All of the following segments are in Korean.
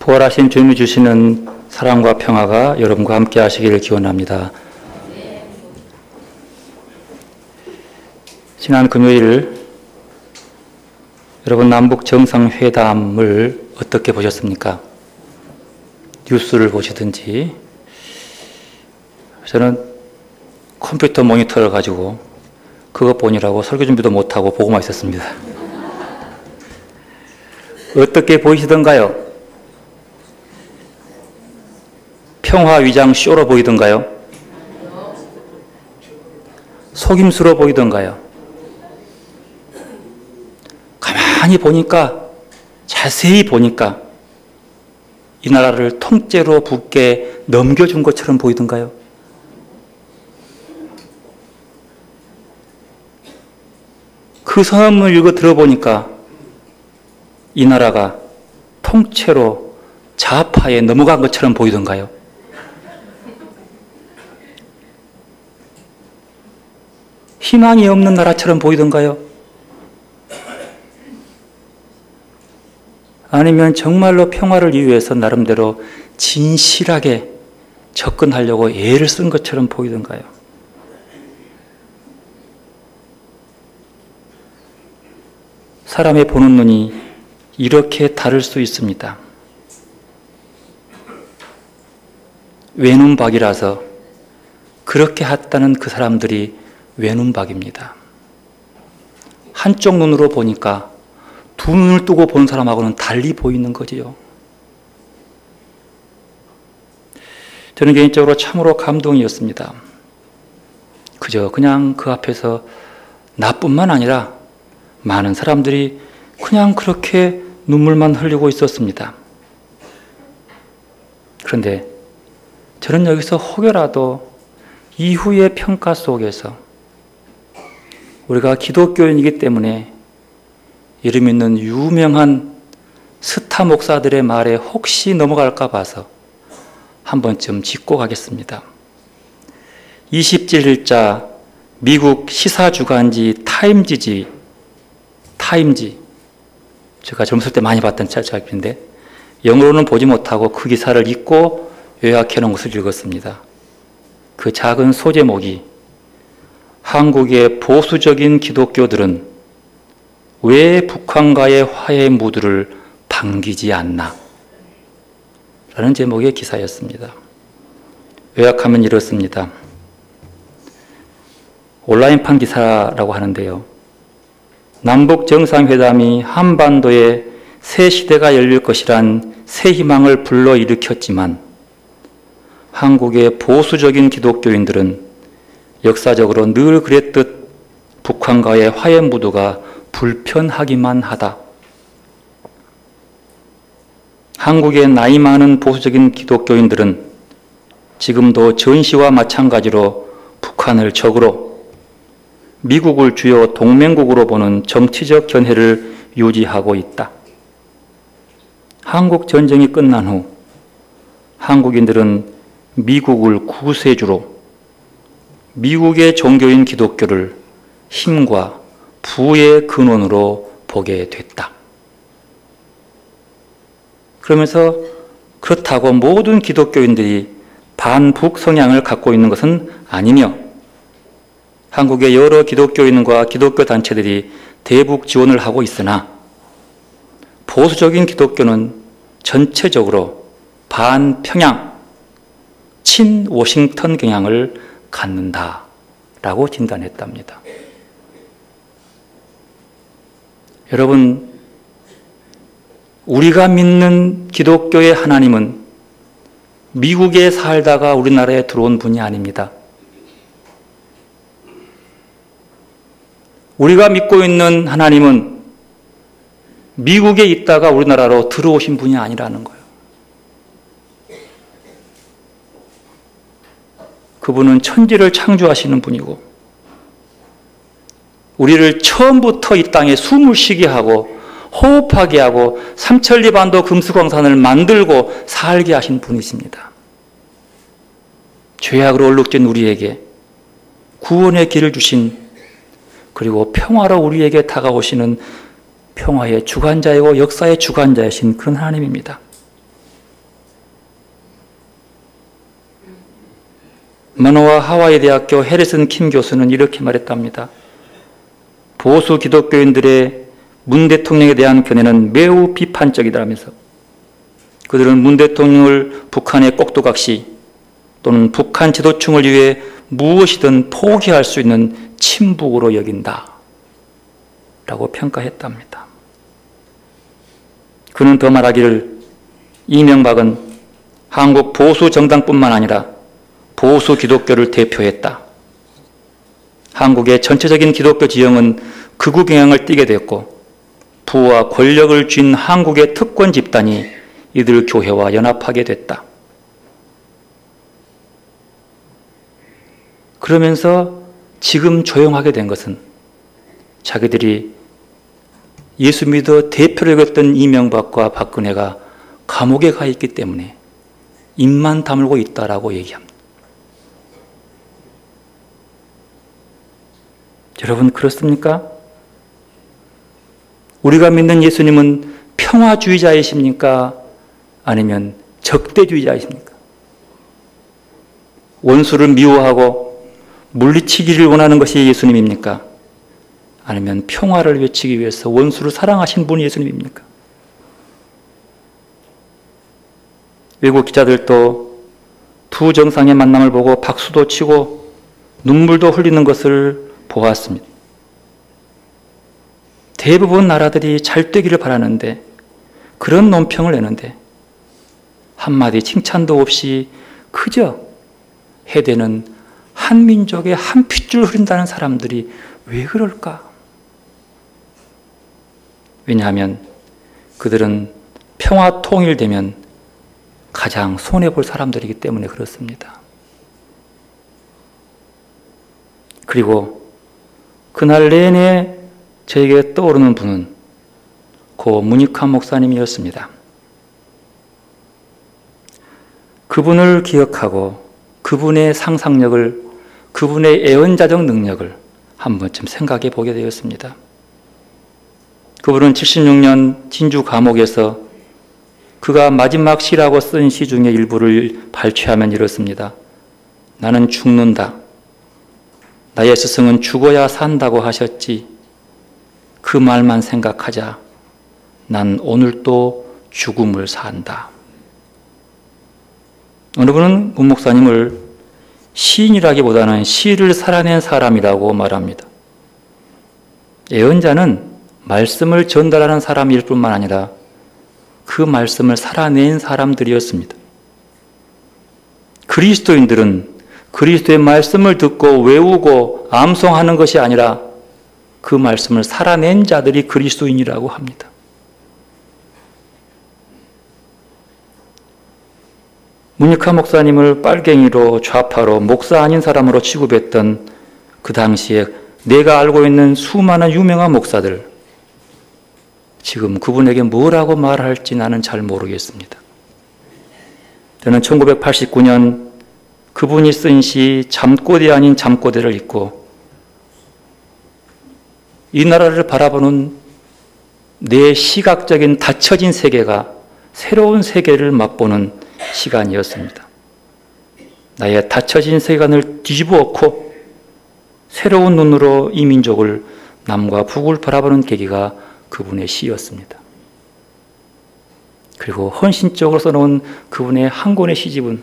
부활하신 주님이 주시는 사랑과 평화가 여러분과 함께 하시기를 기원합니다. 지난 금요일 여러분 남북 정상회담을 어떻게 보셨습니까? 뉴스를 보시든지. 저는 컴퓨터 모니터를 가지고 그것 보느라고 설교 준비도 못하고 보고만 있었습니다. 어떻게 보이시던가요? 평화 위장 쇼로 보이던가요? 속임수로 보이던가요? 가만히 보니까, 자세히 보니까 이 나라를 통째로 북께 넘겨준 것처럼 보이던가요? 그 선언문을 읽어 들어보니까 이 나라가 통째로 좌파에 넘어간 것처럼 보이던가요? 희망이 없는 나라처럼 보이던가요? 아니면 정말로 평화를 위해서 나름대로 진실하게 접근하려고 애를 쓴 것처럼 보이던가요? 사람의 보는 눈이 이렇게 다를 수 있습니다. 외눈박이라서 그렇게 했다는 그 사람들이 외눈박입니다. 한쪽 눈으로 보니까 두 눈을 뜨고 본 사람하고는 달리 보이는 거지요. 저는 개인적으로 참으로 감동이었습니다. 그냥 그 앞에서 나뿐만 아니라 많은 사람들이 그냥 그렇게 눈물만 흘리고 있었습니다. 그런데 저는 여기서 혹여라도 이후의 평가 속에서 우리가 기독교인이기 때문에 이름 있는 유명한 스타 목사들의 말에 혹시 넘어갈까 봐서 한 번쯤 짚고 가겠습니다. 27일자 미국 시사주간지 타임지, 제가 젊었을 때 많이 봤던 책인데 영어로는 보지 못하고 그 기사를 읽고 요약해 놓은 것을 읽었습니다. 그 작은 소제목이 한국의 보수적인 기독교들은 왜 북한과의 화해 무드를 반기지 않나? 라는 제목의 기사였습니다. 요약하면 이렇습니다. 온라인판 기사라고 하는데요. 남북 정상회담이 한반도에 새 시대가 열릴 것이란 새 희망을 불러일으켰지만 한국의 보수적인 기독교인들은 역사적으로 늘 그랬듯 북한과의 화해 무드가 불편하기만 하다. 한국의 나이 많은 보수적인 기독교인들은 지금도 전시와 마찬가지로 북한을 적으로 미국을 주요 동맹국으로 보는 정치적 견해를 유지하고 있다. 한국 전쟁이 끝난 후 한국인들은 미국을 구세주로 미국의 종교인 기독교를 힘과 부의 근원으로 보게 됐다. 그러면서 그렇다고 모든 기독교인들이 반북 성향을 갖고 있는 것은 아니며 한국의 여러 기독교인과 기독교 단체들이 대북 지원을 하고 있으나 보수적인 기독교는 전체적으로 반평양, 친워싱턴 경향을 갖는다라고 진단했답니다. 여러분, 우리가 믿는 기독교의 하나님은 미국에 살다가 우리나라에 들어온 분이 아닙니다. 우리가 믿고 있는 하나님은 미국에 있다가 우리나라로 들어오신 분이 아니라는 거예요. 그분은 천지를 창조하시는 분이고 우리를 처음부터 이 땅에 숨을 쉬게 하고 호흡하게 하고 삼천리반도 금수광산을 만들고 살게 하신 분이십니다. 죄악으로 얼룩진 우리에게 구원의 길을 주신, 그리고 평화로 우리에게 다가오시는 평화의 주관자이고 역사의 주관자이신 그런 하나님입니다. 머노아 하와이 대학교 해리슨 킴 교수는 이렇게 말했답니다. 보수 기독교인들의 문 대통령에 대한 견해는 매우 비판적이다라면서 그들은 문 대통령을 북한의 꼭두각시 또는 북한 지도층을 위해 무엇이든 포기할 수 있는 친북으로 여긴다 라고 평가했답니다. 그는 더 말하기를 이명박은 한국 보수 정당뿐만 아니라 보수 기독교를 대표했다. 한국의 전체적인 기독교 지형은 극우 경향을 띠게 되었고 부와 권력을 쥔 한국의 특권 집단이 이들 교회와 연합하게 됐다. 그러면서 지금 조용하게 된 것은 자기들이 예수 믿어 대표를 여겼던 이명박과 박근혜가 감옥에 가 있기 때문에 입만 다물고 있다라고 얘기합니다. 여러분 그렇습니까? 우리가 믿는 예수님은 평화주의자이십니까? 아니면 적대주의자이십니까? 원수를 미워하고 물리치기를 원하는 것이 예수님입니까? 아니면 평화를 외치기 위해서 원수를 사랑하신 분이 예수님입니까? 외국 기자들도 두 정상의 만남을 보고 박수도 치고 눈물도 흘리는 것을 보았습니다. 대부분 나라들이 잘 되기를 바라는데 그런 논평을 내는데 한마디 칭찬도 없이 그저 해대는 한 민족의 한 핏줄 흐린다는 사람들이 왜 그럴까? 왜냐하면 그들은 평화 통일되면 가장 손해볼 사람들이기 때문에 그렇습니다. 그리고 그날 내내 저에게 떠오르는 분은 고 문익환 목사님이었습니다. 그분을 기억하고 그분의 상상력을, 그분의 애언자적 능력을 한 번쯤 생각해 보게 되었습니다. 그분은 76년 진주 감옥에서 그가 마지막 시라고 쓴 시 중에 일부를 발췌하면 이렇습니다. 나는 죽는다. 나의 스승은 죽어야 산다고 하셨지. 그 말만 생각하자. 난 오늘 또 죽음을 산다. 어느 분은 문 목사님을 시인이라기보다는 시를 살아낸 사람이라고 말합니다. 예언자는 말씀을 전달하는 사람일 뿐만 아니라 그 말씀을 살아낸 사람들이었습니다. 그리스도인들은 그리스도의 말씀을 듣고 외우고 암송하는 것이 아니라 그 말씀을 살아낸 자들이 그리스도인이라고 합니다. 문익환 목사님을 빨갱이로 좌파로 목사 아닌 사람으로 취급했던 그 당시에 내가 알고 있는 수많은 유명한 목사들, 지금 그분에게 뭐라고 말할지 나는 잘 모르겠습니다. 저는 1989년 그분이 쓴 시 잠꼬대 아닌 잠꼬대를 읽고 이 나라를 바라보는 내 시각적인 닫혀진 세계가 새로운 세계를 맛보는 시간이었습니다. 나의 닫혀진 세계관을 뒤집어 엎고 새로운 눈으로 이 민족을 남과 북을 바라보는 계기가 그분의 시였습니다. 그리고 헌신적으로 써놓은 그분의 한 권의 시집은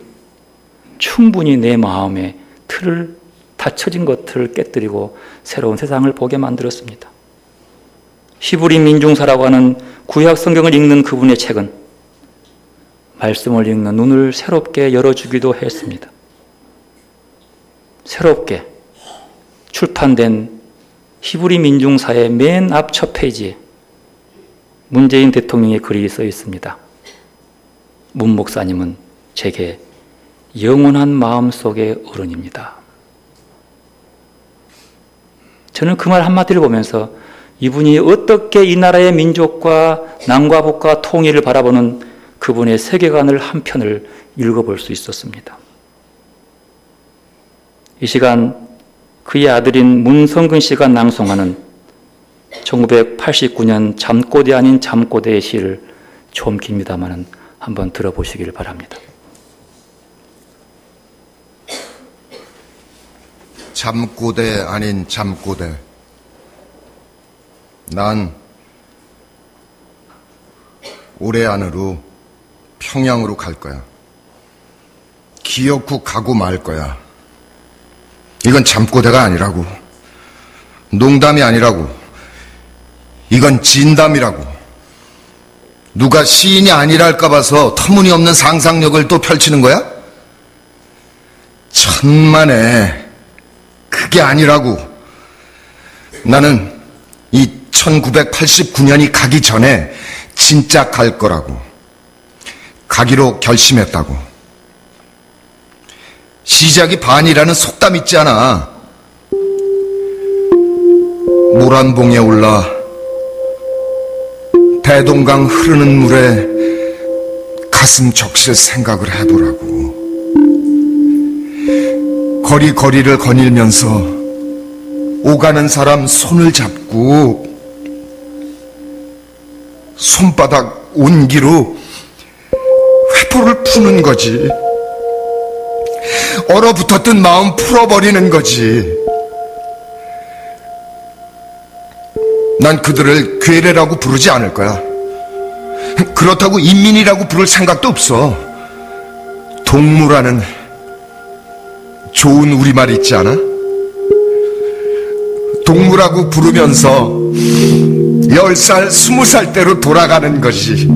충분히 내 마음의 틀을, 닫혀진 것들을 깨뜨리고 새로운 세상을 보게 만들었습니다. 히브리 민중사라고 하는 구약 성경을 읽는 그분의 책은 말씀을 읽는 눈을 새롭게 열어주기도 했습니다. 새롭게 출판된 히브리 민중사의 맨 앞 첫 페이지에 문재인 대통령의 글이 써 있습니다. 문 목사님은 제게 영원한 마음속의 어른입니다. 저는 그 말 한마디를 보면서 이분이 어떻게 이 나라의 민족과 남과 북과 통일을 바라보는 그분의 세계관을 한 편을 읽어볼 수 있었습니다. 이 시간 그의 아들인 문성근 씨가 낭송하는 1989년 잠꼬대 아닌 잠꼬대의 시를 좀 깁니다마는 한번 들어보시길 바랍니다. 잠꼬대 아닌 잠꼬대. 난 올해 안으로 평양으로 갈 거야. 기어코 가고 말 거야. 이건 잠꼬대가 아니라고. 농담이 아니라고. 이건 진담이라고. 누가 시인이 아니랄까 봐서 터무니없는 상상력을 또 펼치는 거야? 천만에 그게 아니라고. 나는 이 1989년이 가기 전에 진짜 갈 거라고. 가기로 결심했다고. 시작이 반이라는 속담 있지 않아. 모란봉에 올라 대동강 흐르는 물에 가슴 적실 생각을 해보라고. 거리거리를 거닐면서 오가는 사람 손을 잡고 손바닥 온기로 회포를 푸는 거지. 얼어붙었던 마음 풀어버리는 거지. 난 그들을 괴뢰라고 부르지 않을 거야. 그렇다고 인민이라고 부를 생각도 없어. 동무라는 좋은 우리말 있지 않아? 동무라고 부르면서 10살, 20살 때로 돌아가는 것이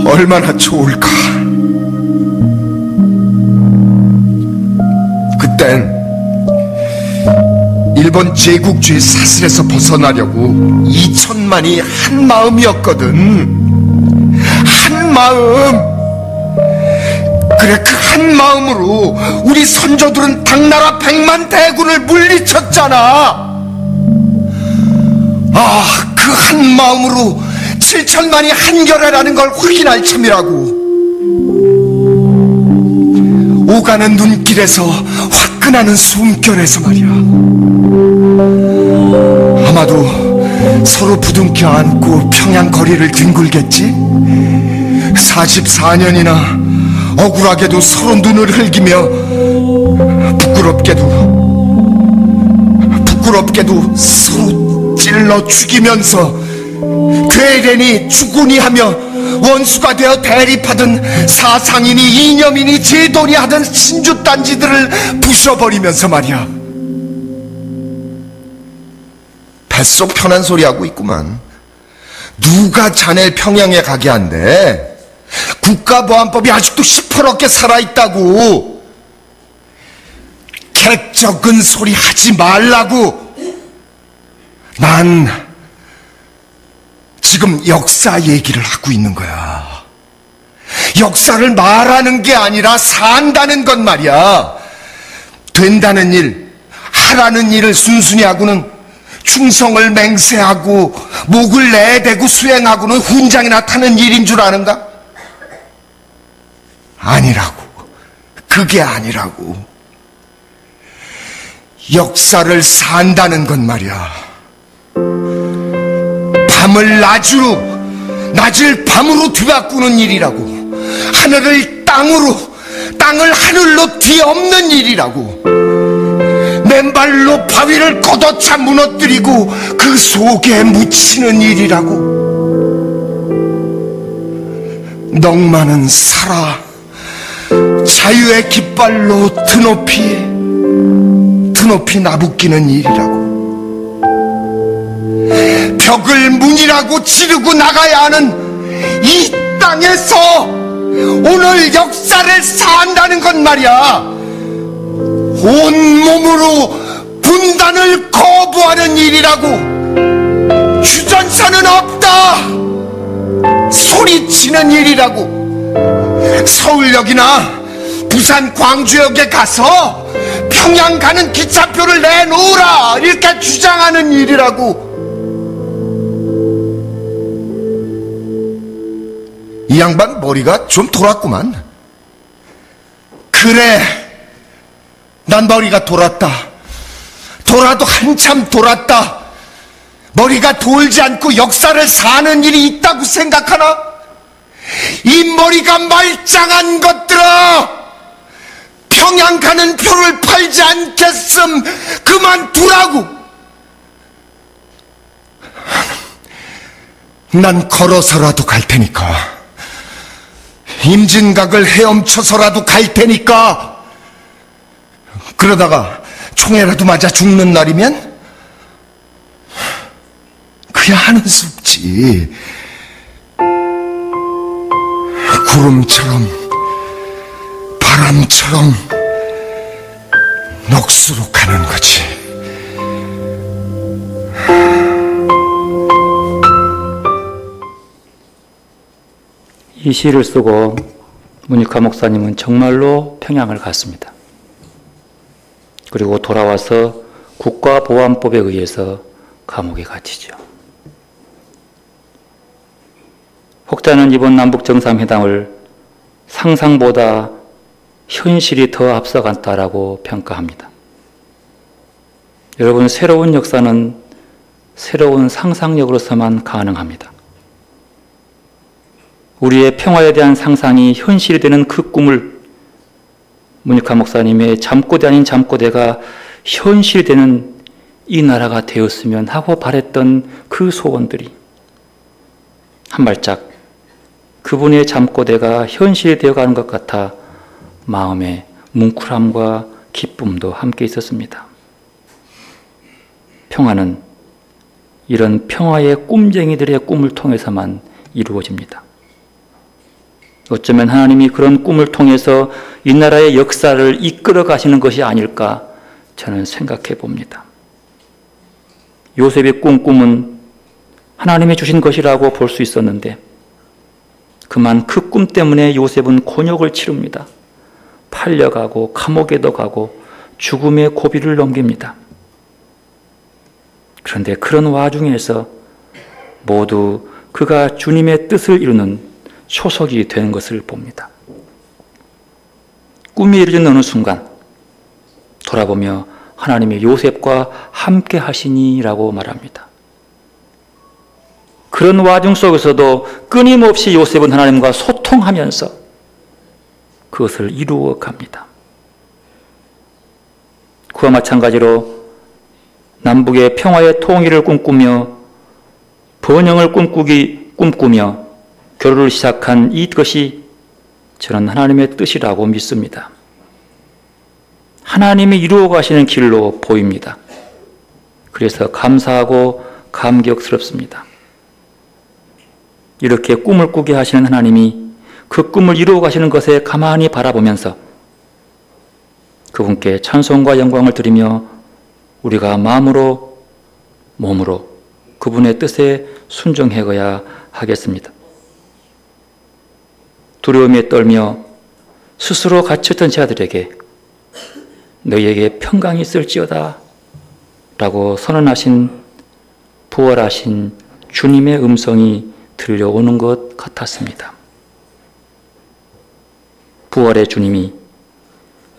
얼마나 좋을까. 그땐 일본 제국주의 사슬에서 벗어나려고 2천만이 한 마음이었거든. 한 마음. 그래, 그 한 마음으로 우리 선조들은 당나라 100만 대군을 물리쳤잖아. 그 한 마음으로 7천만이 한결애라는 걸 확인할 참이라고. 오가는 눈길에서 화끈하는 숨결에서 말이야. 아마도 서로 부둥켜 안고 평양 거리를 뒹굴겠지? 44년이나 억울하게도 서로 눈을 흘기며 부끄럽게도 서로 찔러 죽이면서 괴뢰니 주군이 하며 원수가 되어 대립하던 사상이니 이념이니 제도니 하던 신주단지들을 부셔버리면서 말이야. 뱃속 편한 소리 하고 있구만. 누가 자네 평양에 가게 한대? 국가보안법이 아직도 시퍼렇게 살아있다고. 객적은 소리 하지 말라고. 난 지금 역사 얘기를 하고 있는 거야. 역사를 말하는 게 아니라 산다는 건 말이야. 된다는 일, 하라는 일을 순순히 하고는 충성을 맹세하고 목을 내대고 수행하고는 훈장이 나타나는 일인 줄 아는가? 아니라고. 그게 아니라고. 역사를 산다는 건 말이야. 밤을 낮으로, 낮을 밤으로 뒤바꾸는 일이라고. 하늘을 땅으로, 땅을 하늘로 뒤엎는 일이라고. 맨발로 바위를 걷어차 무너뜨리고 그 속에 묻히는 일이라고. 넉마는 살아 자유의 깃발로 드높이 나부끼는 일이라고. 벽을 문이라고 지르고 나가야 하는 이 땅에서 오늘 역사를 산다는 건 말이야. 온몸으로 분단을 거부하는 일이라고. 휴전선은 없다 소리치는 일이라고. 서울역이나 부산 광주역에 가서 평양 가는 기차표를 내놓으라 이렇게 주장하는 일이라고. 이 양반 머리가 좀 돌았구만. 그래, 난 머리가 돌았다. 돌아도 한참 돌았다. 머리가 돌지 않고 역사를 사는 일이 있다고 생각하나? 이 머리가 말짱한 것들아! 평양 가는 표를 팔지 않겠음 그만두라고! 난 걸어서라도 갈 테니까, 임진각을 헤엄쳐서라도 갈 테니까, 그러다가 총에라도 맞아 죽는 날이면 그야 하는 수 없지. 구름처럼 바람처럼 넋으로 가는 거지. 이 시를 쓰고 문익화 목사님은 정말로 평양을 갔습니다. 그리고 돌아와서 국가보안법에 의해서 감옥에 갇히죠. 혹자는 이번 남북 정상회담을 상상보다 현실이 더 앞서갔다라고 평가합니다. 여러분, 새로운 역사는 새로운 상상력으로서만 가능합니다. 우리의 평화에 대한 상상이 현실이 되는 그 꿈을 문익화 목사님의 잠꼬대 아닌 잠꼬대가 현실이 되는 이 나라가 되었으면 하고 바랬던 그 소원들이 한 발짝 그분의 잠꼬대가 현실이 되어가는 것 같아 마음에 뭉클함과 기쁨도 함께 있었습니다. 평화는 이런 평화의 꿈쟁이들의 꿈을 통해서만 이루어집니다. 어쩌면 하나님이 그런 꿈을 통해서 이 나라의 역사를 이끌어 가시는 것이 아닐까 저는 생각해 봅니다. 요셉의 꿈은 하나님이 주신 것이라고 볼 수 있었는데 그만 그 꿈 때문에 요셉은 곤욕을 치릅니다. 팔려가고 감옥에도 가고 죽음의 고비를 넘깁니다. 그런데 그런 와중에서 모두 그가 주님의 뜻을 이루는 초석이 되는 것을 봅니다. 꿈이 이루어진 어느 순간 돌아보며 하나님이 요셉과 함께 하시니라고 말합니다. 그런 와중 속에서도 끊임없이 요셉은 하나님과 소통하면서 그것을 이루어 갑니다. 그와 마찬가지로 남북의 평화의 통일을 꿈꾸며 번영을 꿈꾸며 교류를 시작한 이것이 저는 하나님의 뜻이라고 믿습니다. 하나님이 이루어 가시는 길로 보입니다. 그래서 감사하고 감격스럽습니다. 이렇게 꿈을 꾸게 하시는 하나님이 그 꿈을 이루어 가시는 것에 가만히 바라보면서 그분께 찬송과 영광을 드리며 우리가 마음으로 몸으로 그분의 뜻에 순종해야 하겠습니다. 두려움에 떨며 스스로 갇혔던 자들에게 너희에게 평강이 있을지어다 라고 선언하신 부활하신 주님의 음성이 들려오는 것 같았습니다. 부활의 주님이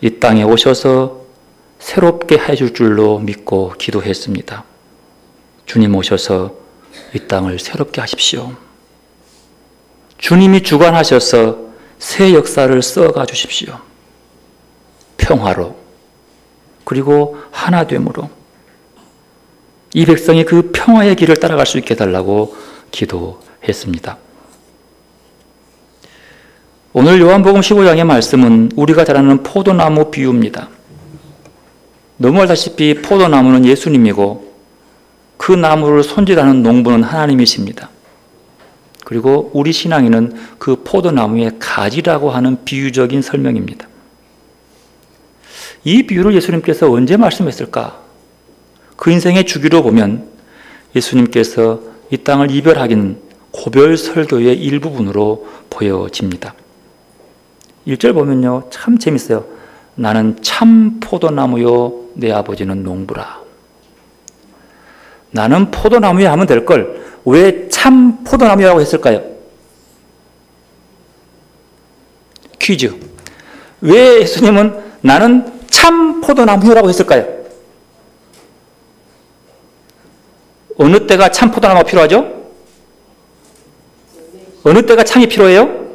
이 땅에 오셔서 새롭게 해줄 줄로 믿고 기도했습니다. 주님 오셔서 이 땅을 새롭게 하십시오. 주님이 주관하셔서 새 역사를 써가 주십시오. 평화로 그리고 하나됨으로 이 백성이 그 평화의 길을 따라갈 수 있게 해달라고 기도했습니다. 오늘 요한복음 15장의 말씀은 우리가 잘 아는 포도나무 비유입니다. 너무 알다시피 포도나무는 예수님이고 그 나무를 손질하는 농부는 하나님이십니다. 그리고 우리 신앙에는 그 포도나무의 가지라고 하는 비유적인 설명입니다. 이 비유를 예수님께서 언제 말씀했을까? 그 인생의 주기로 보면 예수님께서 이 땅을 이별하긴 고별 설교의 일부분으로 보여집니다. 1절 보면요, 참 재밌어요. 나는 참 포도나무요, 내 아버지는 농부라. 나는 포도나무야 하면 될 걸 왜 참 포도나무라고 했을까요? 퀴즈. 왜 예수님은 나는 참 포도나무라고 했을까요? 어느 때가 참 포도나무가 필요하죠? 어느 때가 참이 필요해요?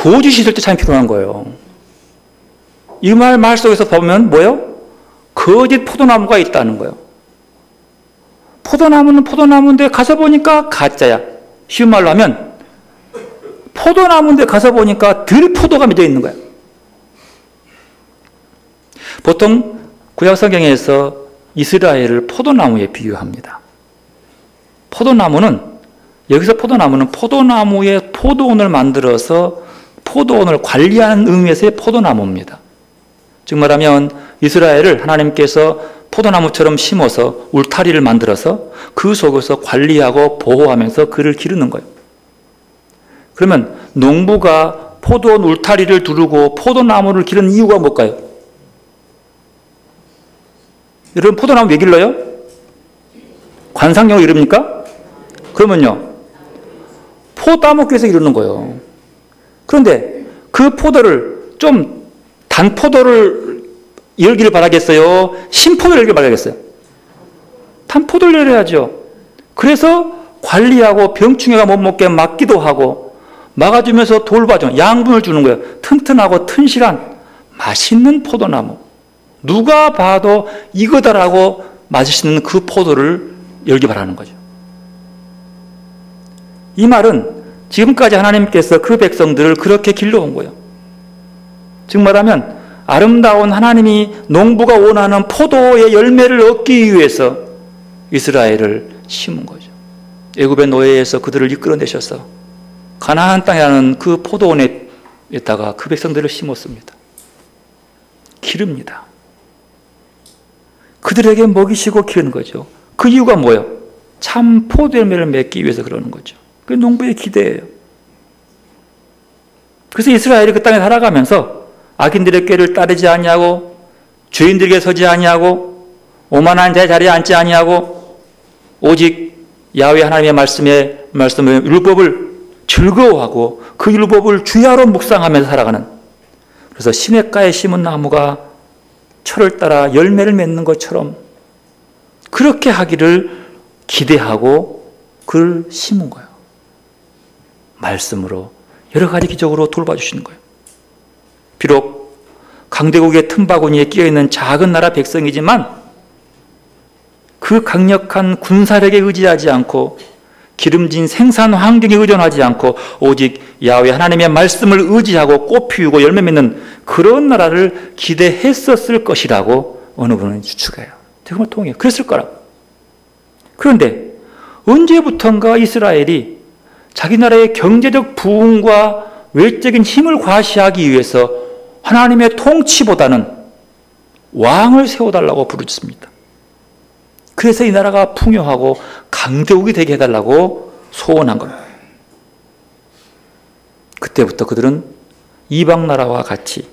거짓이 있을 때 참 필요한 거예요. 이 말 속에서 보면 뭐예요? 거짓 포도나무가 있다는 거예요. 포도나무는 포도나무인데 가서 보니까 가짜야. 쉬운 말로 하면 포도나무인데 가서 보니까 들포도가 맺어 있는 거예요. 보통 구약 성경에서 이스라엘을 포도나무에 비유합니다. 여기서 포도나무는 포도나무에 포도원을 만들어서 포도원을 관리하는 의미에서의 포도나무입니다. 즉 말하면 이스라엘을 하나님께서 포도나무처럼 심어서 울타리를 만들어서 그 속에서 관리하고 보호하면서 그를 기르는 거예요. 그러면 농부가 포도원 울타리를 두르고 포도나무를 기르는 이유가 뭘까요? 여러분 포도나무 왜 길러요? 관상용으로 기릅니까? 그러면요. 포 따먹기 위해서 기르는 거예요. 그런데 그 포도를 좀 단포도를 열기를 바라겠어요? 신포도를 열기를 바라겠어요? 단포도를 열어야죠. 그래서 관리하고 병충해가 못 먹게 막기도 하고 막아주면서 돌봐줘. 양분을 주는 거예요. 튼튼하고 튼실한 맛있는 포도나무. 누가 봐도 이거다라고 맛있는 그 포도를 열기 바라는 거죠. 이 말은 지금까지 하나님께서 그 백성들을 그렇게 길러온 거예요. 즉 말하면 아름다운 하나님이 농부가 원하는 포도의 열매를 얻기 위해서 이스라엘을 심은 거죠. 애굽의 노예에서 그들을 이끌어내셔서 가나안 땅이라는 그 포도원에다가 그 백성들을 심었습니다. 기릅니다. 그들에게 먹이시고 키우는 거죠. 그 이유가 뭐예요? 참 포도 열매를 맺기 위해서 그러는 거죠. 그게 농부의 기대예요. 그래서 이스라엘이 그 땅에 살아가면서 악인들의 꾀를 따르지 아니하고 죄인들에게 서지 아니하고 오만한 자의 자리에 앉지 아니하고 오직 야훼 하나님의 말씀을 율법을 즐거워하고 그 율법을 주야로 묵상하면서 살아가는, 그래서 시냇가에 심은 나무가 철을 따라 열매를 맺는 것처럼 그렇게 하기를 기대하고 그를 심은 거예요. 말씀으로 여러 가지 기적으로 돌봐주시는 거예요. 비록 강대국의 틈바구니에 끼어있는 작은 나라 백성이지만 그 강력한 군사력에 의지하지 않고 기름진 생산 환경에 의존하지 않고 오직 야훼 하나님의 말씀을 의지하고 꽃 피우고 열매 맺는 그런 나라를 기대했었을 것이라고 어느 분은 추측해요. 정말 통해요. 그랬을 거라고. 그런데 언제부턴가 이스라엘이 자기 나라의 경제적 부흥과 외적인 힘을 과시하기 위해서 하나님의 통치보다는 왕을 세워달라고 부르짖습니다. 그래서 이 나라가 풍요하고 강대국이 되게 해달라고 소원한 겁니다. 그때부터 그들은 이방 나라와 같이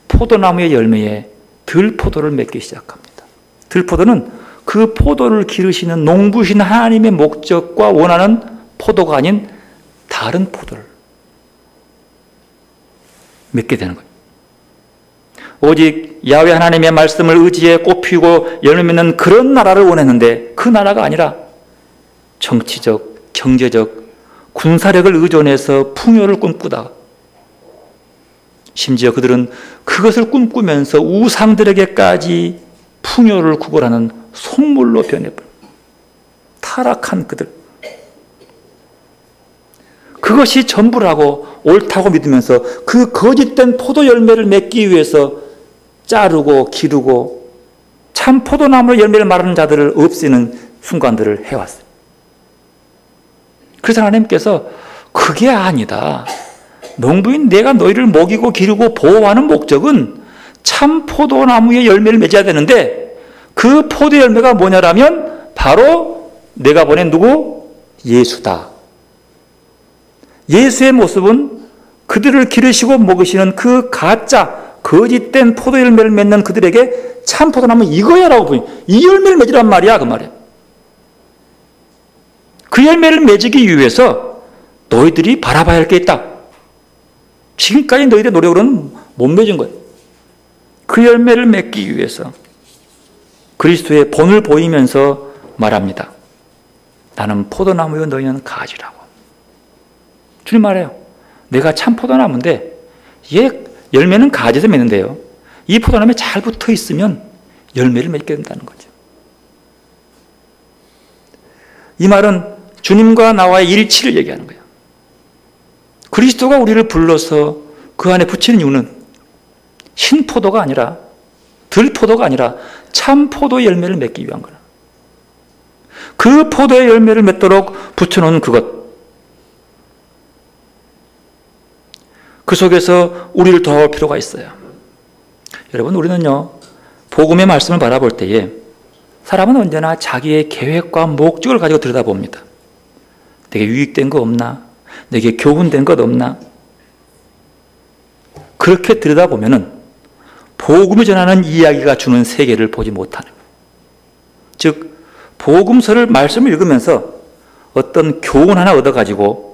포도나무의 열매에 들포도를 맺기 시작합니다. 들포도는 그 포도를 기르시는 농부신 하나님의 목적과 원하는 포도가 아닌 다른 포도를 맺게 되는 거예요. 오직 야훼 하나님의 말씀을 의지해 꽃 피우고 열매 맺는 그런 나라를 원했는데 그 나라가 아니라 정치적, 경제적, 군사력을 의존해서 풍요를 꿈꾸다가 심지어 그들은 그것을 꿈꾸면서 우상들에게까지 풍요를 구걸하는 속물로 변해버려. 타락한 그들. 그것이 전부라고 옳다고 믿으면서 그 거짓된 포도 열매를 맺기 위해서 자르고 기르고 참 포도나무로 열매를 말하는 자들을 없애는 순간들을 해왔어요. 그래서 하나님께서 그게 아니다. 농부인 내가 너희를 먹이고 기르고 보호하는 목적은 참 포도나무의 열매를 맺어야 되는데 그 포도 열매가 뭐냐라면 바로 내가 보낸 누구? 예수다. 예수의 모습은 그들을 기르시고 먹으시는 그 가짜 거짓된 포도 열매를 맺는 그들에게 참 포도나무 이거야라고 보니 이 열매를 맺으란 말이야 그 말이야. 그 열매를 맺기 위해서 너희들이 바라봐야 할 게 있다. 지금까지 너희들의 노력으로는 못 맺은 거예요. 그 열매를 맺기 위해서 그리스도의 본을 보이면서 말합니다. 나는 포도나무요 너희는 가지라고. 주님 말해요. 내가 참 포도나무인데 얘 열매는 가지에서 맺는데요. 이 포도나무에 잘 붙어 있으면 열매를 맺게 된다는 거죠. 이 말은 주님과 나와의 일치를 얘기하는 거예요. 그리스도가 우리를 불러서 그 안에 붙이는 이유는 신포도가 아니라 들포도가 아니라 참 포도 열매를 맺기 위한 거라. 그 포도의 열매를 맺도록 붙여놓은 그것. 그 속에서 우리를 도와올 필요가 있어요. 여러분, 우리는요, 복음의 말씀을 바라볼 때에 사람은 언제나 자기의 계획과 목적을 가지고 들여다봅니다. 내게 유익된 거 없나? 내게 교훈된 것 없나? 그렇게 들여다보면은 복음이 전하는 이야기가 주는 세계를 보지 못하는 거예요. 즉, 복음서를 말씀을 읽으면서 어떤 교훈 하나 얻어가지고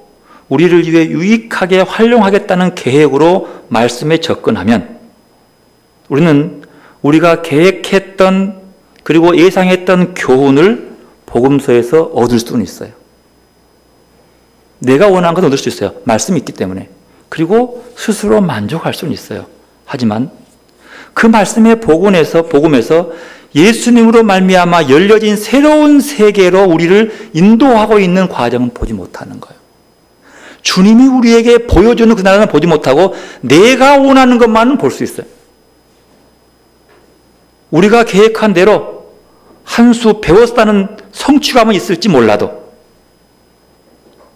우리를 위해 유익하게 활용하겠다는 계획으로 말씀에 접근하면 우리는 우리가 계획했던 그리고 예상했던 교훈을 복음서에서 얻을 수는 있어요. 내가 원하는 건 얻을 수 있어요. 말씀이 있기 때문에. 그리고 스스로 만족할 수는 있어요. 하지만 그 말씀의 복음에서 예수님으로 말미암아 열려진 새로운 세계로 우리를 인도하고 있는 과정은 보지 못하는 거예요. 주님이 우리에게 보여주는 그 나라는 보지 못하고 내가 원하는 것만은 볼 수 있어요. 우리가 계획한 대로 한 수 배웠다는 성취감은 있을지 몰라도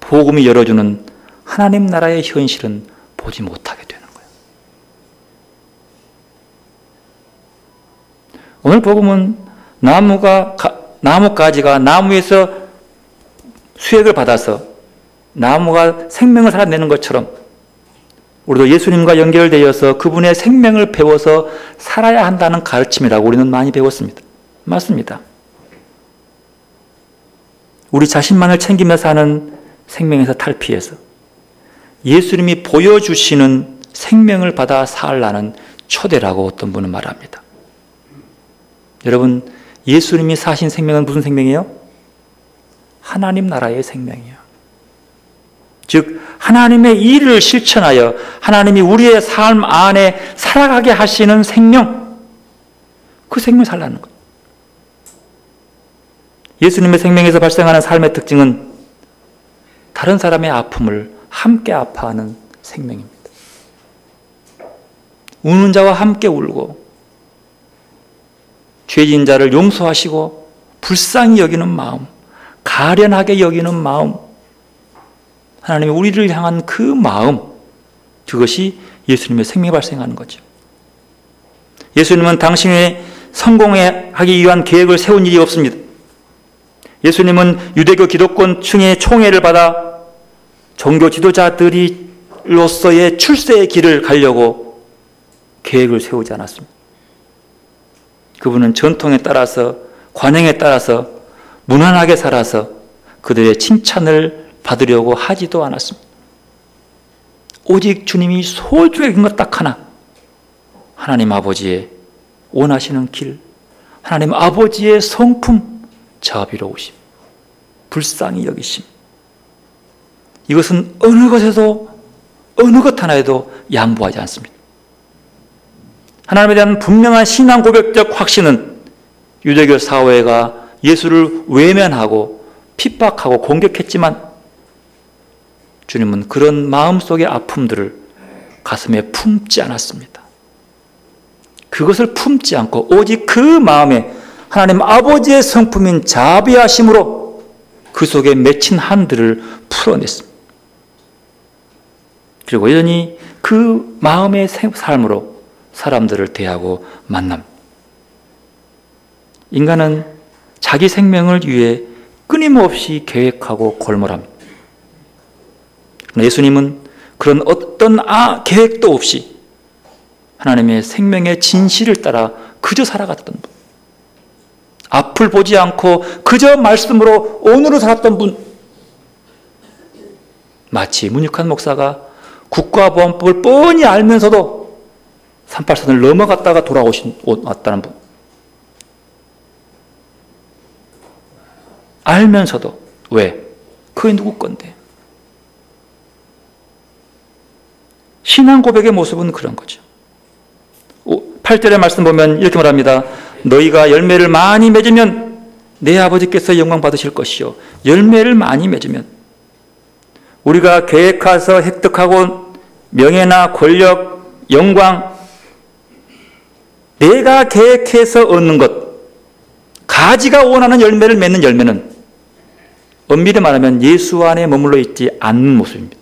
복음이 열어주는 하나님 나라의 현실은 보지 못하게 되는 거예요. 오늘 복음은 나무가지가 나무에서 수액을 받아서 나무가 생명을 살아내는 것처럼 우리도 예수님과 연결되어서 그분의 생명을 배워서 살아야 한다는 가르침이라고 우리는 많이 배웠습니다. 맞습니다. 우리 자신만을 챙기며 사는 생명에서 탈피해서 예수님이 보여주시는 생명을 받아 살라는 초대라고 어떤 분은 말합니다. 여러분, 예수님이 사신 생명은 무슨 생명이에요? 하나님 나라의 생명이에요. 즉 하나님의 일을 실천하여 하나님이 우리의 삶 안에 살아가게 하시는 생명, 그 생명을 살라는 거예요. 예수님의 생명에서 발생하는 삶의 특징은 다른 사람의 아픔을 함께 아파하는 생명입니다. 우는 자와 함께 울고 죄진 자를 용서하시고 불쌍히 여기는 마음, 가련하게 여기는 마음, 하나님이 우리를 향한 그 마음, 그것이 예수님의 생명이 발생하는 거죠. 예수님은 당신의 성공하기 위한 계획을 세운 일이 없습니다. 예수님은 유대교 기독권층의 총애를 받아 종교 지도자들로서의 출세의 길을 가려고 계획을 세우지 않았습니다. 그분은 전통에 따라서, 관행에 따라서 무난하게 살아서 그들의 칭찬을 받으려고 하지도 않았습니다. 오직 주님이 소중히 여긴 것 딱 하나, 하나님 아버지의 원하시는 길, 하나님 아버지의 성품, 자비로우심, 불쌍히 여기심. 이것은 어느 것에도, 어느 것 하나에도 양보하지 않습니다. 하나님에 대한 분명한 신앙 고백적 확신은 유대교 사회가 예수를 외면하고 핍박하고 공격했지만 주님은 그런 마음속의 아픔들을 가슴에 품지 않았습니다. 그것을 품지 않고 오직 그 마음에 하나님 아버지의 성품인 자비하심으로 그 속에 맺힌 한들을 풀어냈습니다. 그리고 여전히 그 마음의 삶으로 사람들을 대하고 만납니다. 인간은 자기 생명을 위해 끊임없이 계획하고 골몰합니다. 예수님은 그런 어떤 계획도 없이 하나님의 생명의 진실을 따라 그저 살아갔던 분, 앞을 보지 않고 그저 말씀으로 오늘을 살았던 분, 마치 문익환 목사가 국가보안법을 뻔히 알면서도 38선을 넘어갔다가 왔다는 분, 알면서도 왜? 그게 누구 건데? 신앙 고백의 모습은 그런 거죠. 8절의 말씀 보면 이렇게 말합니다. 너희가 열매를 많이 맺으면 내 아버지께서 영광 받으실 것이요. 열매를 많이 맺으면 우리가 계획해서 획득하고 명예나 권력, 영광, 내가 계획해서 얻는 것, 가지가 원하는 열매를 맺는 열매는 엄밀히 말하면 예수 안에 머물러 있지 않는 모습입니다.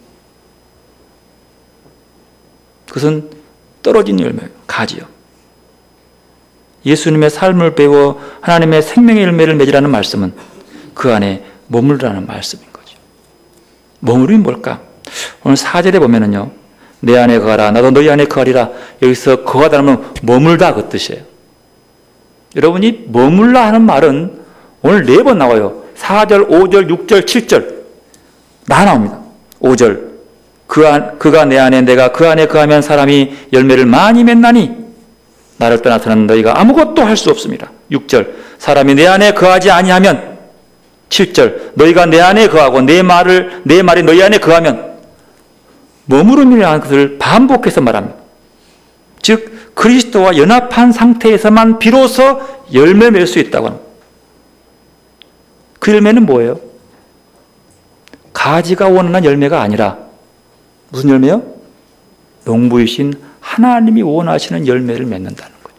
그것은 떨어진 열매예요. 가지요. 예수님의 삶을 배워 하나님의 생명의 열매를 맺으라는 말씀은 그 안에 머물라는 말씀인 거죠. 머무름이 뭘까? 오늘 4절에 보면은요. 내 안에 거하라 나도 너희 안에 거하리라. 여기서 거하다는 머물다 그 뜻이에요. 여러분이 머물라 하는 말은 오늘 4번 나와요. 4절, 5절, 6절, 7절 다 나옵니다. 5절 그가 내 안에 내가 그 안에 거하면 사람이 열매를 많이 맺나니 나를 떠나서는 너희가 아무것도 할 수 없습니다. 6절 사람이 내 안에 거하지 아니하면 7절 너희가 내 안에 거하고 내 말이 너희 안에 거하면 머무름이라는 것을 반복해서 말합니다. 즉 그리스도와 연합한 상태에서만 비로소 열매 맺을 수 있다고 합니다. 그 열매는 뭐예요? 가지가 원하는 열매가 아니라 무슨 열매요? 농부이신 하나님이 원하시는 열매를 맺는다는 거예요.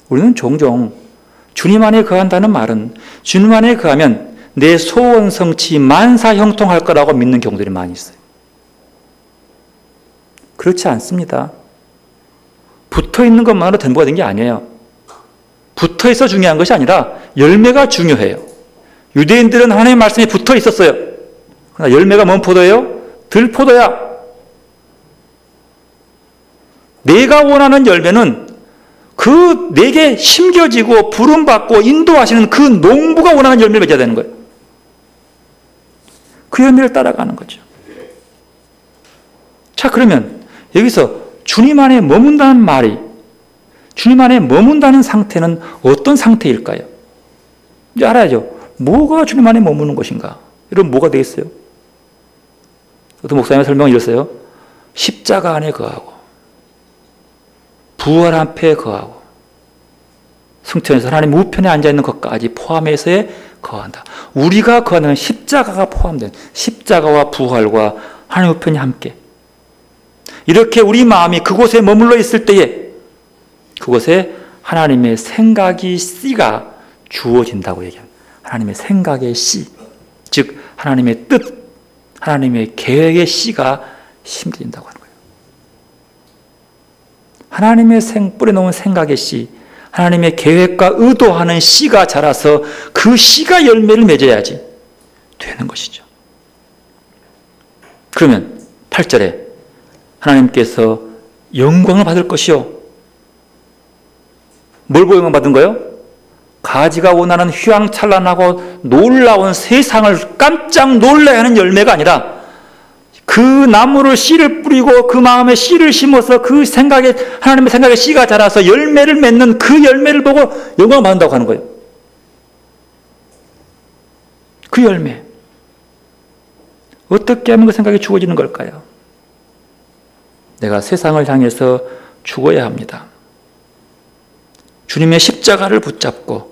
우리는 종종 주님 안에 거한다는 말은 주님 안에 거하면 내 소원 성취 만사 형통할 거라고 믿는 경우들이 많이 있어요. 그렇지 않습니다. 붙어있는 것만으로 전부가 된 게 아니에요. 붙어있어 중요한 것이 아니라 열매가 중요해요. 유대인들은 하나님의 말씀이 붙어 있었어요. 그러나 열매가 뭔 포도예요? 들포도야. 내가 원하는 열매는 그 내게 심겨지고 부름받고 인도하시는 그 농부가 원하는 열매를 맺어야 되는 거예요. 그 열매를 따라가는 거죠. 자, 그러면 여기서 주님 안에 머문다는 말이 주님 안에 머문다는 상태는 어떤 상태일까요? 이제 알아야죠. 뭐가 주님 안에 머무는 것인가? 이러면 뭐가 되겠어요? 어떤 목사님의 설명은 이랬어요. 십자가 안에 거하고 부활 앞에 거하고 승천에서 하나님 우편에 앉아있는 것까지 포함해서의 거한다. 우리가 거하는 십자가가 포함된 씨자가와 부활과 하나님 우편이 함께 이렇게 우리 마음이 그곳에 머물러 있을 때에 그곳에 하나님의 생각이 씨가 주어진다고 얘기합니다. 하나님의 생각의 씨, 즉 하나님의 뜻, 하나님의 계획의 씨가 심겨진다고 하는 거예요. 하나님의 뿌려놓은 생각의 씨, 하나님의 계획과 의도하는 씨가 자라서 그 씨가 열매를 맺어야지 되는 것이죠. 그러면 8절에 하나님께서 영광을 받을 것이요. 뭘 보고 영광 받은 거예요? 가지가 원하는 휘황찬란하고 놀라운 세상을 깜짝 놀라야 하는 열매가 아니라 그 나무를 씨를 뿌리고 그 마음에 씨를 심어서 그 생각에 하나님의 생각에 씨가 자라서 열매를 맺는 그 열매를 보고 영광을 받는다고 하는 거예요. 그 열매. 어떻게 하면 그 생각이 주어지는 걸까요? 내가 세상을 향해서 죽어야 합니다. 주님의 십자가를 붙잡고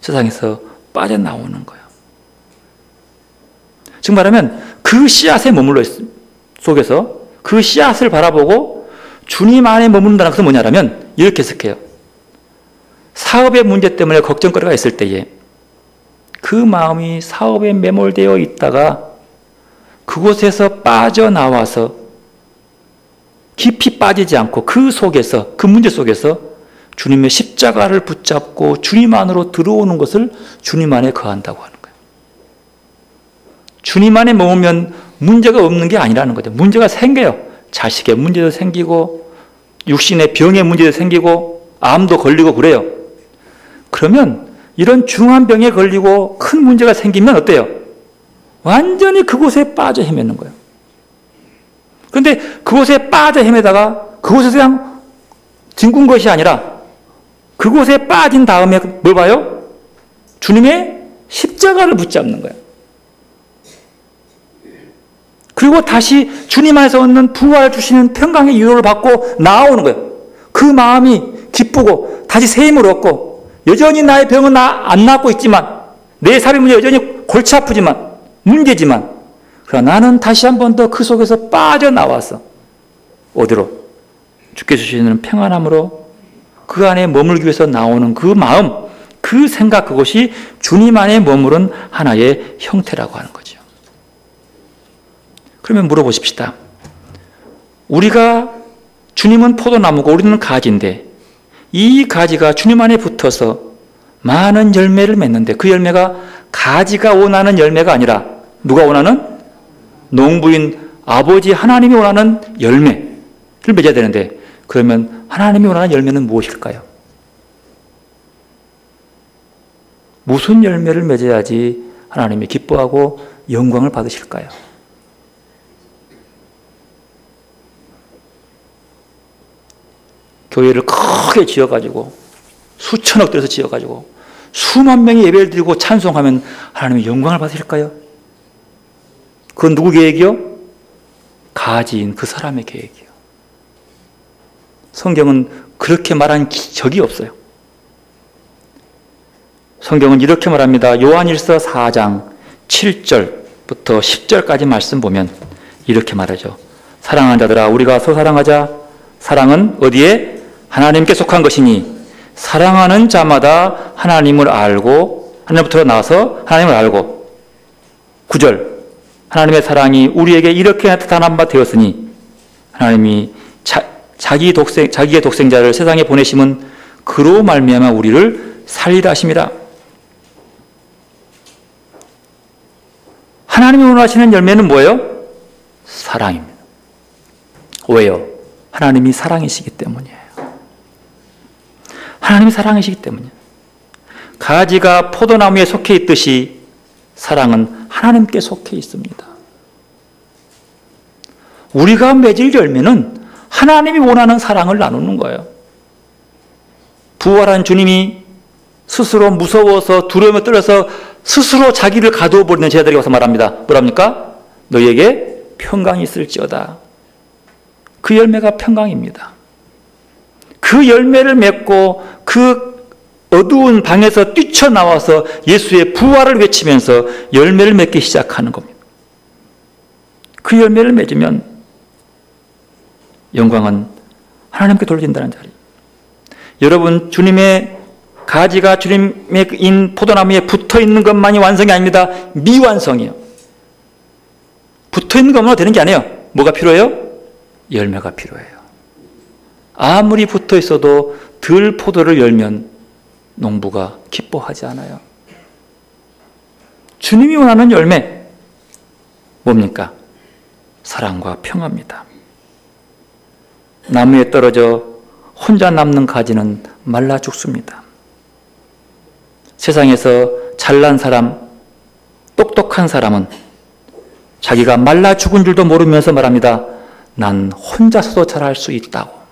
세상에서 빠져나오는 거예요. 즉 말하면 그 씨앗에 머물러 있습니다. 속에서 그 씨앗을 바라보고 주님 안에 머문다는 것은 뭐냐면 이렇게 해석해요. 사업의 문제 때문에 걱정거리가 있을 때에 그 마음이 사업에 매몰되어 있다가 그곳에서 빠져나와서 깊이 빠지지 않고 그 속에서 그 문제 속에서 주님의 십자가를 붙잡고 주님 안으로 들어오는 것을 주님 안에 거한다고 하는 거예요. 주님 안에 머무면 문제가 없는 게 아니라는 거죠. 문제가 생겨요. 자식의 문제도 생기고 육신의 병의 문제도 생기고 암도 걸리고 그래요. 그러면 이런 중한 병에 걸리고 큰 문제가 생기면 어때요? 완전히 그곳에 빠져 헤매는 거예요. 그런데 그곳에 빠져 헤매다가 그곳에서 그냥 뒹군 것이 아니라 그곳에 빠진 다음에 뭘 봐요? 주님의 십자가를 붙잡는 거예요. 그리고 다시 주님 안에서 얻는 부활 주시는 평강의 유로를 받고 나오는 거예요. 그 마음이 기쁘고 다시 새 힘을 얻고 여전히 나의 병은 안 낫고 있지만 내 삶의 문제 여전히 골치 아프지만 문제지만 그러나 나는 다시 한 번 더 그 속에서 빠져나와서 어디로? 주께 주시는 평안함으로 그 안에 머물기 위해서 나오는 그 마음, 그 생각, 그것이 주님 안에 머무른 하나의 형태라고 하는 거죠. 그러면 물어보십시다. 우리가 주님은 포도나무고 우리는 가지인데 이 가지가 주님 안에 붙어서 많은 열매를 맺는데 그 열매가 가지가 원하는 열매가 아니라 누가 원하는? 농부인 아버지 하나님이 원하는 열매를 맺어야 되는데 그러면 하나님이 원하는 열매는 무엇일까요? 무슨 열매를 맺어야지 하나님이 기뻐하고 영광을 받으실까요? 교회를 크게 지어가지고 수천억 들여서 지어가지고 수만 명이 예배를 드리고 찬송하면 하나님의 영광을 받으실까요? 그건 누구 계획이요? 가지인 그 사람의 계획이요. 성경은 그렇게 말한 적이 없어요. 성경은 이렇게 말합니다. 요한일서 4장 7절부터 10절까지 말씀 보면 이렇게 말하죠. 사랑하는 자들아 우리가 서로 사랑하자. 사랑은 어디에? 하나님께 속한 것이니 사랑하는 자마다 하나님을 알고 하나님부터 나와서 하나님을 알고 9절 하나님의 사랑이 우리에게 이렇게 나타난 바 되었으니 하나님이 자기의 독생자를 세상에 보내심은 그로 말미암아 우리를 살리라 하심이라. 하나님이 원하시는 열매는 뭐예요? 사랑입니다. 왜요? 하나님이 사랑이시기 때문이에요. 하나님이 사랑이시기 때문이에요. 가지가 포도나무에 속해 있듯이 사랑은 하나님께 속해 있습니다. 우리가 맺을 열매는 하나님이 원하는 사랑을 나누는 거예요. 부활한 주님이 스스로 무서워서 두려움에 떨어서 스스로 자기를 가두어 버리는 제자들이 와서 말합니다. 뭐랍니까? 너희에게 평강이 있을지어다. 그 열매가 평강입니다. 그 열매를 맺고 그 어두운 방에서 뛰쳐나와서 예수의 부활을 외치면서 열매를 맺기 시작하는 겁니다. 그 열매를 맺으면 영광은 하나님께 돌려진다는 자리. 여러분, 주님의 가지가 주님의 인 포도나무에 붙어있는 것만이 완성이 아닙니다. 미완성이에요. 붙어있는 것만 되는 게 아니에요. 뭐가 필요해요? 열매가 필요해요. 아무리 붙어있어도 들 포도를 열면 농부가 기뻐하지 않아요. 주님이 원하는 열매 뭡니까? 사랑과 평화입니다. 나무에 떨어져 혼자 남는 가지는 말라 죽습니다. 세상에서 잘난 사람, 똑똑한 사람은 자기가 말라 죽은 줄도 모르면서 말합니다. 난 혼자서도 잘할 수 있다고.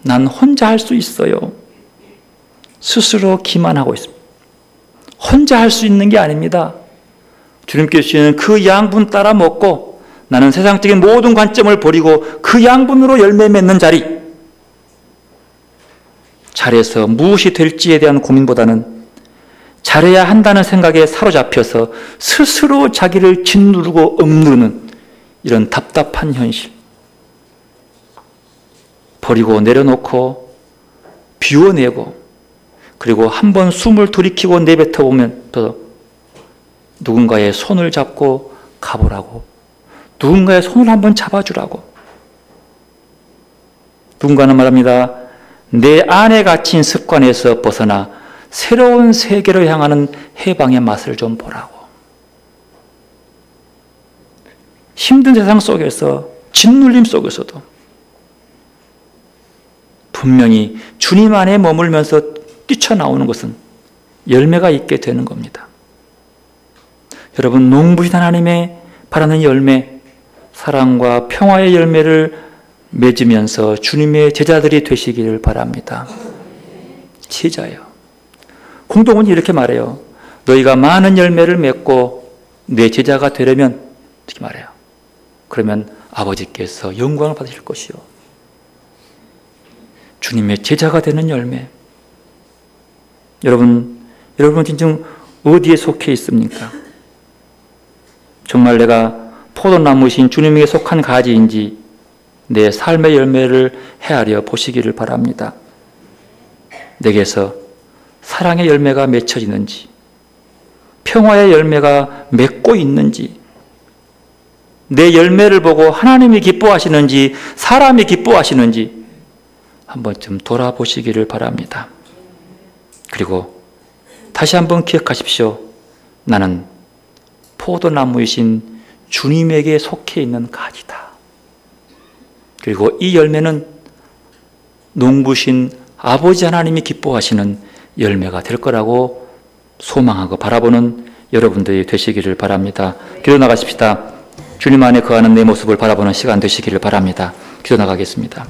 난 혼자 할 수 있어요. 스스로 기만하고 있습니다. 혼자 할 수 있는 게 아닙니다. 주님께서 주시는 그 양분 따라 먹고 나는 세상적인 모든 관점을 버리고 그 양분으로 열매 맺는 자리. 잘해서 무엇이 될지에 대한 고민보다는 잘해야 한다는 생각에 사로잡혀서 스스로 자기를 짓누르고 억누르는 이런 답답한 현실. 버리고 내려놓고 비워내고 그리고 한번 숨을 돌이키고 내뱉어보면 또 누군가의 손을 잡고 가보라고, 누군가의 손을 한번 잡아주라고. 누군가는 말합니다. 내 안에 갇힌 습관에서 벗어나 새로운 세계로 향하는 해방의 맛을 좀 보라고. 힘든 세상 속에서, 짓눌림 속에서도 분명히 주님 안에 머물면서 뛰쳐나오는 것은 열매가 있게 되는 겁니다. 여러분, 농부신 하나님의 바라는 열매, 사랑과 평화의 열매를 맺으면서 주님의 제자들이 되시기를 바랍니다. 제자예요. 공동은 이렇게 말해요. 너희가 많은 열매를 맺고 내 제자가 되려면, 이렇게 말해요. 그러면 아버지께서 영광을 받으실 것이요. 주님의 제자가 되는 열매. 여러분 진정 어디에 속해 있습니까? 정말 내가 포도나무이신 주님에게 속한 가지인지 내 삶의 열매를 헤아려 보시기를 바랍니다. 내게서 사랑의 열매가 맺혀지는지, 평화의 열매가 맺고 있는지, 내 열매를 보고 하나님이 기뻐하시는지 사람이 기뻐하시는지 한번쯤 돌아보시기를 바랍니다. 그리고 다시 한번 기억하십시오. 나는 포도나무이신 주님에게 속해 있는 가지다. 그리고 이 열매는 농부신 아버지 하나님이 기뻐하시는 열매가 될 거라고 소망하고 바라보는 여러분들이 되시기를 바랍니다. 기도 나가십시다. 주님 안에 거하는 내 모습을 바라보는 시간 되시기를 바랍니다. 기도 나가겠습니다.